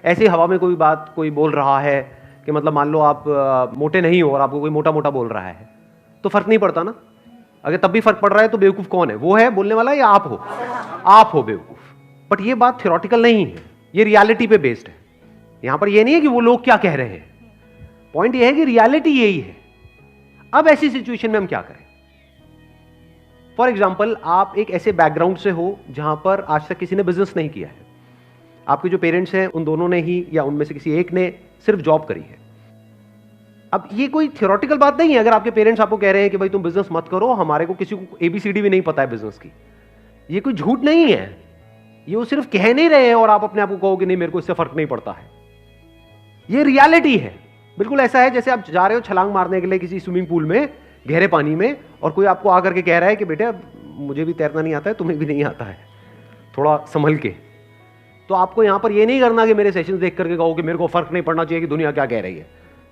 ऐसे हवा में कोई बात कोई बोल रहा है कि मतलब मान लो आप मोटे नहीं हो और आपको कोई मोटा मोटा बोल रहा है, तो फर्क नहीं पड़ता ना। अगर तब भी फर्क पड़ रहा है तो बेवकूफ कौन है, वो है बोलने वाला या आप हो? आप हो बेवकूफ। बट ये बात थ्योरेटिकल नहीं है, ये रियलिटी पे बेस्ड है। यहां पर ये नहीं है कि वो लोग क्या कह रहे हैं, पॉइंट ये है कि रियलिटी यही है। अब ऐसी सिचुएशन में हम क्या करें? फॉर एग्जाम्पल, आप एक ऐसे बैकग्राउंड से हो जहां पर आज तक किसी ने बिजनेस नहीं किया है। आपके जो पेरेंट्स हैं उन दोनों ने ही या उनमें से किसी एक ने सिर्फ जॉब करी है। अब ये कोई थ्योरेटिकल बात नहीं है। अगर आपके पेरेंट्स आपको कह रहे हैं कि भाई तुम बिजनेस मत करो, हमारे को किसी को एबीसीडी भी नहीं पता है बिजनेस की, ये कोई झूठ नहीं है, ये वो सिर्फ कह नहीं रहे हैं और आप अपने आप को कहो कि नहीं मेरे को इससे फर्क नहीं पड़ता है। ये रियलिटी है। बिल्कुल ऐसा है जैसे आप जा रहे हो छलांग मारने के लिए किसी स्विमिंग पूल में, गहरे पानी में, और कोई आपको आकर के कह रहा है कि बेटे मुझे भी तैरना नहीं आता है, तुम्हें भी नहीं आता है, थोड़ा संभल के। तो आपको यहां पर ये नहीं करना कि मेरे सेशंस देख करके कहो कि मेरे को फर्क नहीं पड़ना चाहिए कि दुनिया क्या कह रही है।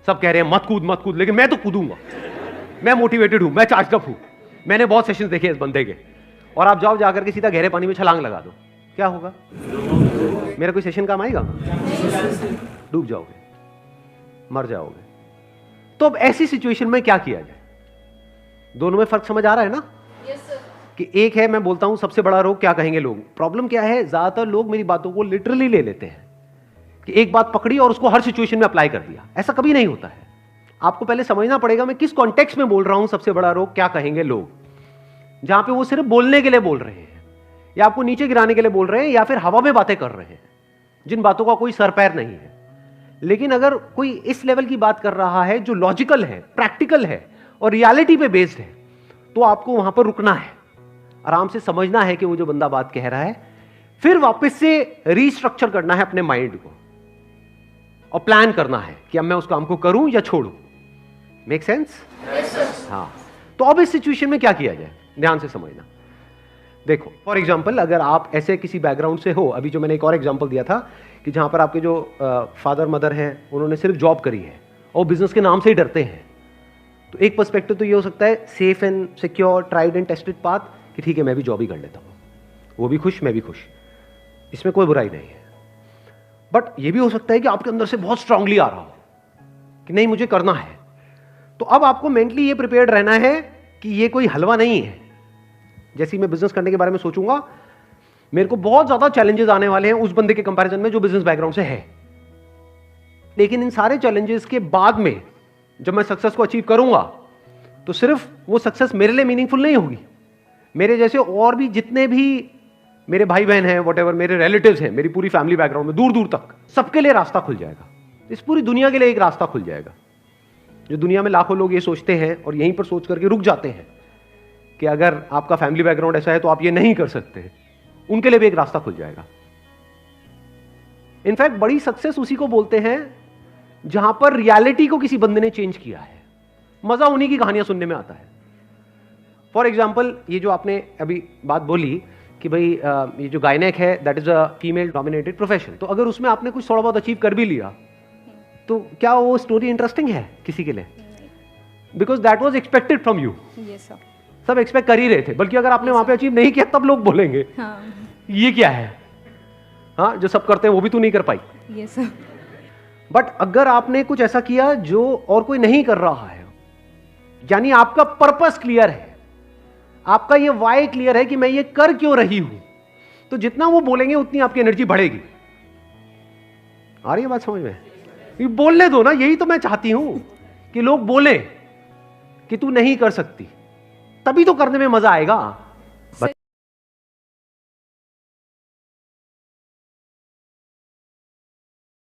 सब कह रहे हैं मत कूद मत कूद, लेकिन मैं तो कूदूंगा, मैं मोटिवेटेड हूं, मैं चार्ज अप हूं, मैंने बहुत सेशंस देखे इस बंदे के। और आप जाओ जाकर के सीधा गहरे पानी में छलांग लगा दो, क्या होगा? मेरा कोई सेशन काम आएगा? डूब जाओगे, मर जाओगे। तो अब ऐसी सिचुएशन में क्या किया जाए? दोनों में फर्क समझ आ रहा है ना? कि एक है मैं बोलता हूं सबसे बड़ा रोग क्या कहेंगे लोग। प्रॉब्लम क्या है, ज्यादातर लोग मेरी बातों को लिटरली ले लेते हैं कि एक बात पकड़ी और उसको हर सिचुएशन में अप्लाई कर दिया। ऐसा कभी नहीं होता है। आपको पहले समझना पड़ेगा मैं किस कॉन्टेक्स्ट में बोल रहा हूं। सबसे बड़ा रोग क्या कहेंगे लोग, जहां पे वो सिर्फ बोलने के लिए बोल रहे हैं, या आपको नीचे गिराने के लिए बोल रहे हैं, या फिर हवा में बातें कर रहे हैं जिन बातों का कोई सर पैर नहीं है। लेकिन अगर कोई इस लेवल की बात कर रहा है जो लॉजिकल है, प्रैक्टिकल है और रियलिटी पे बेस्ड है, तो आपको वहां पर रुकना है, आराम से समझना है कि वो जो बंदा बात कह रहा है, फिर वापस से रीस्ट्रक्चर करना है अपने माइंड को और प्लान करना है कि अब मैं उस काम को करूं या छोड़ूं। Make sense? हाँ। तो अब इस सिचुएशन में क्या किया जाए, ध्यान से समझना। देखो फॉर एग्जाम्पल, अगर आप ऐसे किसी बैकग्राउंड से हो, अभी जो मैंने एक और एग्जाम्पल दिया था कि जहां पर आपके जो फादर मदर हैं उन्होंने सिर्फ जॉब करी है और बिजनेस के नाम से ही डरते हैं, तो एक पर्सपेक्टिव तो ये हो सकता है safe and secure tried and tested path, कि ठीक है मैं भी जॉब ही कर लेता हूं, वो भी खुश मैं भी खुश, इसमें कोई बुराई नहीं है। बट ये भी हो सकता है कि आपके अंदर से बहुत स्ट्रांगली आ रहा हो कि नहीं मुझे करना है। तो अब आपको मेंटली ये प्रिपेयर्ड रहना है कि ये कोई हलवा नहीं है। जैसे ही मैं बिजनेस करने के बारे में सोचूंगा, मेरे को बहुत ज्यादा चैलेंजेस आने वाले हैं उस बंदे के कंपैरिजन में जो बिजनेस बैकग्राउंड से है। लेकिन इन सारे चैलेंजेस के बाद में जब मैं सक्सेस को अचीव करूंगा, तो सिर्फ वो सक्सेस मेरे लिए मीनिंगफुल नहीं होगी, मेरे जैसे और भी जितने भी मेरे भाई बहन हैं, व्हाटएवर मेरे रिलेटिव्स हैं, मेरी पूरी फैमिली बैकग्राउंड में दूर दूर तक सबके लिए रास्ता खुल जाएगा। इस पूरी दुनिया के लिए एक रास्ता खुल जाएगा। जो दुनिया में लाखों लोग ये सोचते हैं और यहीं पर सोच करके रुक जाते हैं कि अगर आपका फैमिली बैकग्राउंड ऐसा है तो आप ये नहीं कर सकते, उनके लिए भी एक रास्ता खुल जाएगा। इनफैक्ट बड़ी सक्सेस उसी को बोलते हैं जहां पर रियलिटी को किसी बंदे ने चेंज किया है। मजा उन्हीं की कहानियां सुनने में आता है। फॉर एग्जाम्पल, ये जो आपने अभी बात बोली कि भाई ये जो गायनेक है that is a female dominated profession, तो अगर उसमें आपने कुछ थोड़ा बहुत अचीव कर भी लिया, तो क्या वो स्टोरी इंटरेस्टिंग है किसी के लिए? Because that was expected from you. सब एक्सपेक्ट कर ही रहे थे, बल्कि अगर आपने वहां पे अचीव नहीं किया तब लोग बोलेंगे ये क्या है, हाँ जो सब करते हैं वो भी तू नहीं कर पाई। बट अगर आपने कुछ ऐसा किया जो और कोई नहीं कर रहा है, यानी आपका पर्पस क्लियर है, आपका ये वाई क्लियर है कि मैं ये कर क्यों रही हूं, तो जितना वो बोलेंगे उतनी आपकी एनर्जी बढ़ेगी। आ रही है बात समझ में? ये बोलने दो ना, यही तो मैं चाहती हूं कि लोग बोले कि तू नहीं कर सकती, तभी तो करने में मजा आएगा।